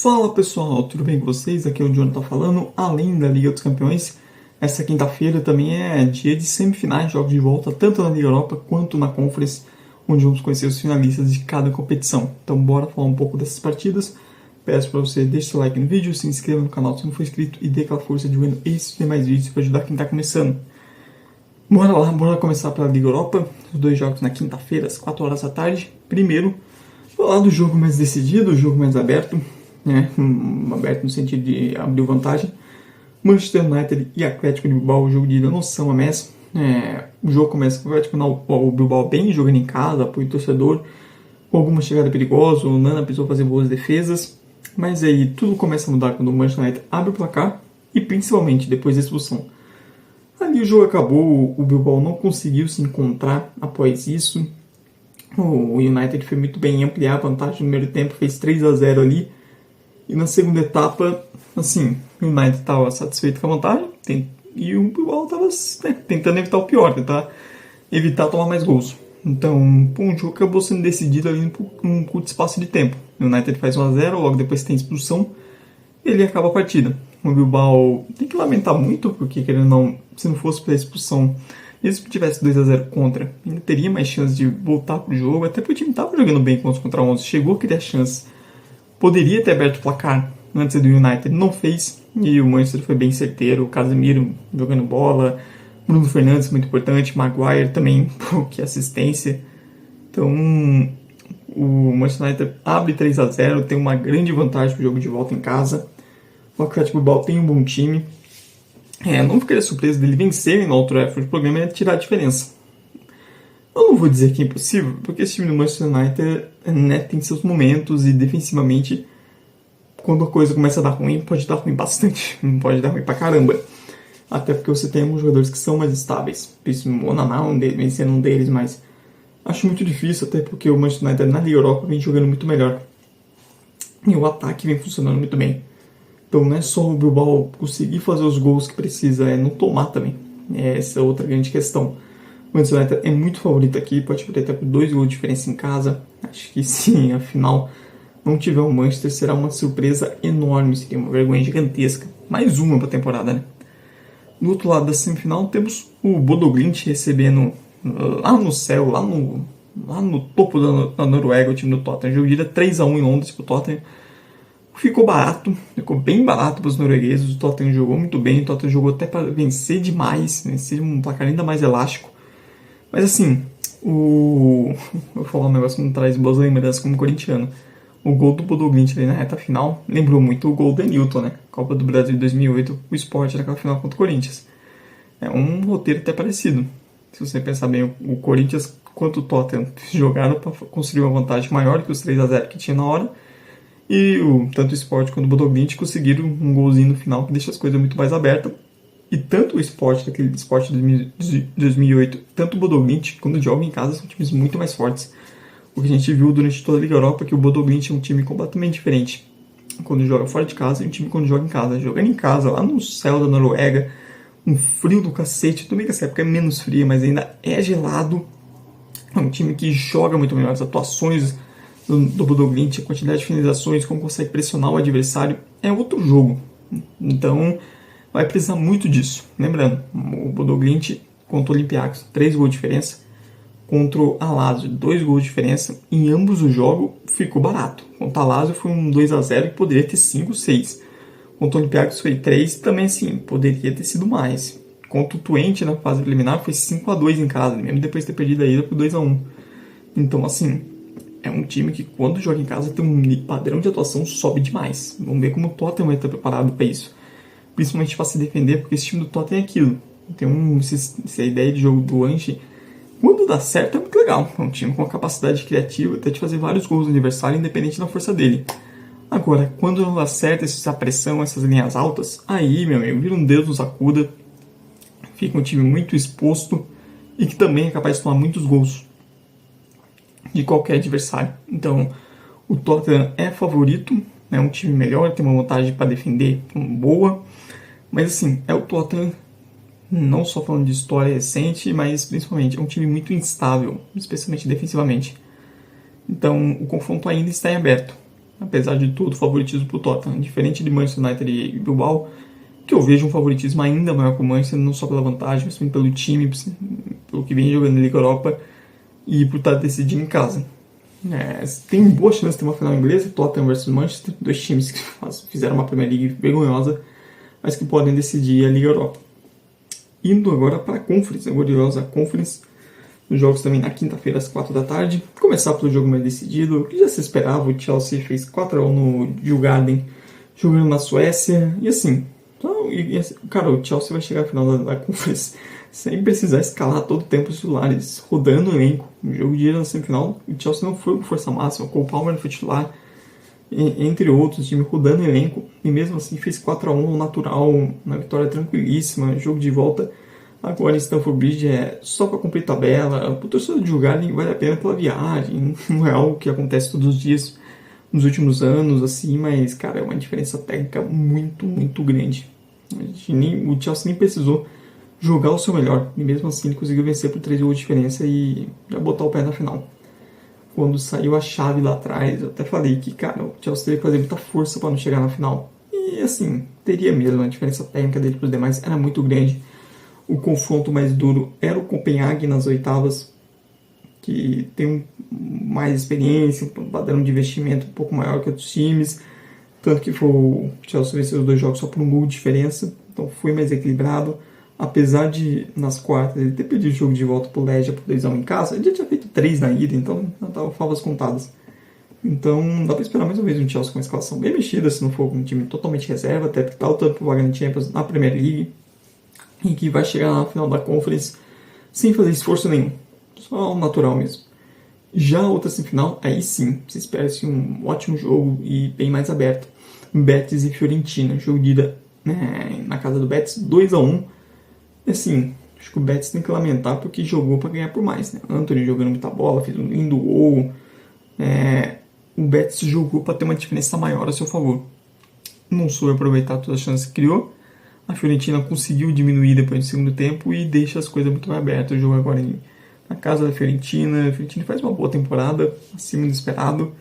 Fala pessoal, tudo bem com vocês? Aqui é o Jonathan falando. Além da Liga dos Campeões, essa quinta-feira também é dia de semifinais, jogos de volta, tanto na Liga Europa quanto na Conference, onde vamos conhecer os finalistas de cada competição. Então bora falar um pouco dessas partidas. Peço para você deixar seu like no vídeo, se inscreva no canal se não for inscrito e dê aquela força de vendo esses e demais vídeos para ajudar quem está começando. Bora lá, bora começar pela Liga Europa. Os dois jogos na quinta-feira, às 4 horas da tarde. Primeiro, falar do jogo mais decidido, o jogo mais aberto. Aberto no sentido de abrir vantagem. Manchester United e Atlético de Bilbao, o jogo de ida no São Mamés. O jogo começa com o Bilbao bem, jogando em casa, apoio torcedor, com alguma chegada perigosa, o Nana precisou fazer boas defesas, mas aí tudo começa a mudar quando o Manchester United abre o placar e principalmente depois da expulsão. Ali o jogo acabou, o Bilbao não conseguiu se encontrar após isso. O United foi muito bem em ampliar a vantagem no primeiro tempo, fez 3-0 ali. E na segunda etapa, assim, o United estava satisfeito com a vantagem e o Bilbao estava tentando evitar o pior, tentar evitar tomar mais gols. Então, o jogo acabou sendo decidido ali num curto espaço de tempo. O United faz 1-0, logo depois tem expulsão e ele acaba a partida. O Bilbao tem que lamentar muito, porque querendo não, se não fosse pela expulsão, mesmo que tivesse 2-0 contra, ainda teria mais chance de voltar pro jogo, até porque o time estava jogando bem com 11 contra 11, chegou a criar chance. Poderia ter aberto o placar antes do United, não fez, e o Manchester foi bem certeiro, o Casemiro jogando bola, Bruno Fernandes muito importante, Maguire também, que assistência. Então, o Manchester United abre 3-0, tem uma grande vantagem pro jogo de volta em casa. O Atlético Bilbao tem um bom time. Não ficaria surpreso dele vencer no Old Trafford, o problema é tirar a diferença. Eu não vou dizer que é impossível, porque esse time do Manchester United tem seus momentos e defensivamente, quando a coisa começa a dar ruim, pode dar ruim bastante, pode dar ruim pra caramba. Até porque você tem alguns jogadores que são mais estáveis. O Onana vem sendo um deles, mas acho muito difícil, até porque o Manchester United na Liga Europa vem jogando muito melhor. E o ataque vem funcionando muito bem. Então não é só o Bilbao conseguir fazer os gols que precisa, é não tomar também. Essa é outra grande questão. O Manchester United é muito favorito aqui, pode perder até por 2 gols de diferença em casa. Acho que se afinal não tiver o Manchester, será uma surpresa enorme, seria uma vergonha gigantesca. Mais uma para a temporada, né? Do outro lado da semifinal temos o Bodo Glimt recebendo lá no céu, lá no topo da Noruega, o time do Tottenham. Jogo de ida 3-1 em Londres para o Tottenham. Ficou barato, ficou bem barato para os noruegueses. O Tottenham jogou muito bem, o Tottenham jogou até para vencer demais, vencer um placar ainda mais elástico. Mas assim, vou falar um negócio que não traz boas lembranças como corintiano. O gol do Bodo Glimt ali na reta final lembrou muito o gol do Denilton, né? Copa do Brasil de 2008, o Sport naquela final contra o Corinthians. É um roteiro até parecido. Se você pensar bem, o Corinthians quanto o Tottenham jogaram para construir uma vantagem maior que os 3-0 que tinha na hora. E tanto o Sport quanto o Bodo Glimt conseguiram um golzinho no final que deixa as coisas muito mais abertas. E tanto o Sport, aquele Sport de 2008, tanto o Bodo Glimt, quando jogam em casa, são times muito mais fortes. O que a gente viu durante toda a Liga Europa é que o Bodo Glimt é um time completamente diferente quando joga fora de casa e um time quando joga em casa. Jogando em casa, lá no céu da Noruega, um frio do cacete, tudo bem que essa época é menos fria, mas ainda é gelado. É um time que joga muito melhor, as atuações do Bodo Glimt, a quantidade de finalizações, como consegue pressionar o adversário, é outro jogo. Então, vai precisar muito disso. Lembrando, o Bodo Glimt contra o Olympiacos, 3 gols de diferença. Contra o Lazio, 2 gols de diferença. Em ambos os jogos, ficou barato. Contra o Lazio foi um 2-0 que poderia ter 5, 6. Contra o Olympiacos foi 3, também sim, poderia ter sido mais. Contra o Twente na fase preliminar foi 5-2 em casa, mesmo depois de ter perdido a ida por 2-1. Então, assim, é um time que quando joga em casa tem um padrão de atuação sobe demais. Vamos ver como o Tottenham vai estar preparado para isso. Principalmente para se defender, porque esse time do Tottenham é aquilo. Tem essa ideia de jogo do Ange. Quando dá certo é muito legal. É um time com uma capacidade criativa até de fazer vários gols no adversário, independente da força dele. Agora, quando não dá certo essa pressão, essas linhas altas, aí, meu amigo, vira um Deus nos acuda. Fica um time muito exposto e que também é capaz de tomar muitos gols de qualquer adversário. Então, o Tottenham é favorito, é um time melhor, tem uma vantagem para defender boa. Mas assim, é o Tottenham, não só falando de história recente, mas principalmente é um time muito instável, especialmente defensivamente. Então o confronto ainda está em aberto. apesar de todo o favoritismo para o Tottenham. Diferente de Manchester United e Bilbao, que eu vejo um favoritismo ainda maior para o Manchester, não só pela vantagem, mas também pelo time, pelo que vem jogando na Liga Europa e por estar decidindo em casa. Tem boa chance de ter uma final inglesa, Tottenham versus Manchester, dois times que fizeram uma Premier League vergonhosa, mas que podem decidir a Liga Europa. Indo agora para a Conference, a gloriosa Conference, os jogos também na quinta-feira às 4 da tarde. Começar pelo jogo mais decidido, o que já se esperava, o Chelsea fez 4-1 no Djurgården, jogando na Suécia, e assim, cara, o Chelsea vai chegar à final da Conference sem precisar escalar todo o tempo os titulares, rodando o elenco. No jogo de ida na semifinal, o Chelsea não foi com força máxima, com o Palmer foi titular, entre outros, time rodando o elenco, e mesmo assim fez 4-1 no natural, uma vitória tranquilíssima, jogo de volta. Agora em Stamford Bridge é só para cumprir tabela, o torcedor de Djurgården vale a pena pela viagem, não é algo que acontece todos os dias nos últimos anos, assim, mas, cara, é uma diferença técnica muito, muito grande. O Chelsea nem precisou jogar o seu melhor, e mesmo assim ele conseguiu vencer por 3 gols de diferença e já botar o pé na final. Quando saiu a chave lá atrás, eu até falei que, cara, o Chelsea teria que fazer muita força para não chegar na final. E, assim, teria mesmo, a diferença técnica dele para os demais era muito grande. O confronto mais duro era o Copenhague nas oitavas, que tem mais experiência, um padrão de investimento um pouco maior que outros times. Tanto que o Chelsea venceu os 2 jogos só por um gol de diferença, então foi mais equilibrado. Apesar de, nas quartas, ele ter perdido o jogo de volta pro Legia por 2-1 em casa, ele já tinha feito 3 na ida, então não estavam favas contadas. Então dá pra esperar mais uma vez um Chelsea com uma escalação bem mexida, se não for um time totalmente reserva, até que tá lutando pro vaga na Champions na Premier League, e que vai chegar na final da Conference sem fazer esforço nenhum, só o natural mesmo. Já a outra semifinal, aí sim, se espera-se um ótimo jogo e bem mais aberto. Betis e Fiorentina, jogo de ida na casa do Betis, 2-1. Assim, acho que o Betis tem que lamentar porque jogou para ganhar por mais, né? Antony jogando muita bola, fez um lindo gol. O Betis jogou para ter uma diferença maior a seu favor. Não soube aproveitar todas as chances que criou. A Fiorentina conseguiu diminuir depois do segundo tempo e deixa as coisas muito mais abertas. O jogo agora na casa da Fiorentina. A Fiorentina faz uma boa temporada, acima do esperado.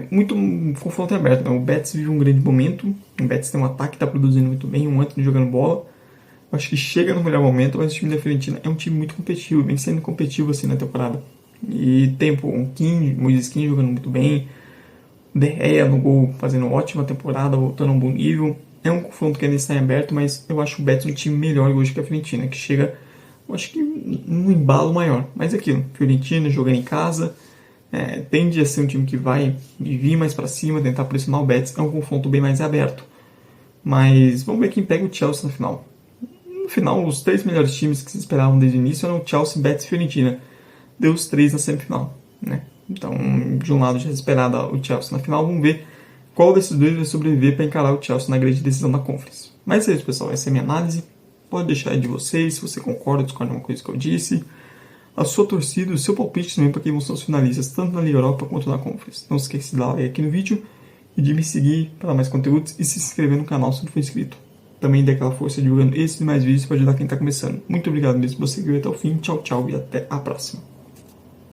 Muito confronto aberto, né? O Betis vive um grande momento. O Betis tem um ataque que está produzindo muito bem, um Antony jogando bola. Acho que chega no melhor momento, mas o time da Fiorentina é um time muito competitivo, vem sendo competitivo assim na temporada. E tem o Moises Kean jogando muito bem, De Gea no gol fazendo uma ótima temporada, voltando a um bom nível. É um confronto que ainda está em aberto, mas eu acho o Betis um time melhor hoje que a Fiorentina, que chega, eu acho que num embalo maior. Mas é aquilo, Fiorentina jogando em casa, tende a ser um time que vai vir mais para cima, tentar pressionar o Betis, é um confronto bem mais aberto. Mas vamos ver quem pega o Chelsea na final. No final, os 3 melhores times que se esperavam desde o início eram o Chelsea, Betis e Fiorentina. Deu os 3 na semifinal, né? Então, de um lado já se esperava o Chelsea na final, vamos ver qual desses 2 vai sobreviver para encarar o Chelsea na grande decisão da Conference. Mas é isso, pessoal, essa é a minha análise. Pode deixar aí de vocês, se você concorda ou discorda de uma coisa que eu disse. A sua torcida, o seu palpite também para quem vão ser os finalistas, tanto na Liga Europa quanto na Conference. Não se esqueça de dar like aqui no vídeo e de me seguir para mais conteúdos e se inscrever no canal se não for inscrito. Também dê aquela força divulgando esses e mais vídeos para ajudar quem está começando. Muito obrigado mesmo por você que veio até o fim. Tchau, tchau e até a próxima.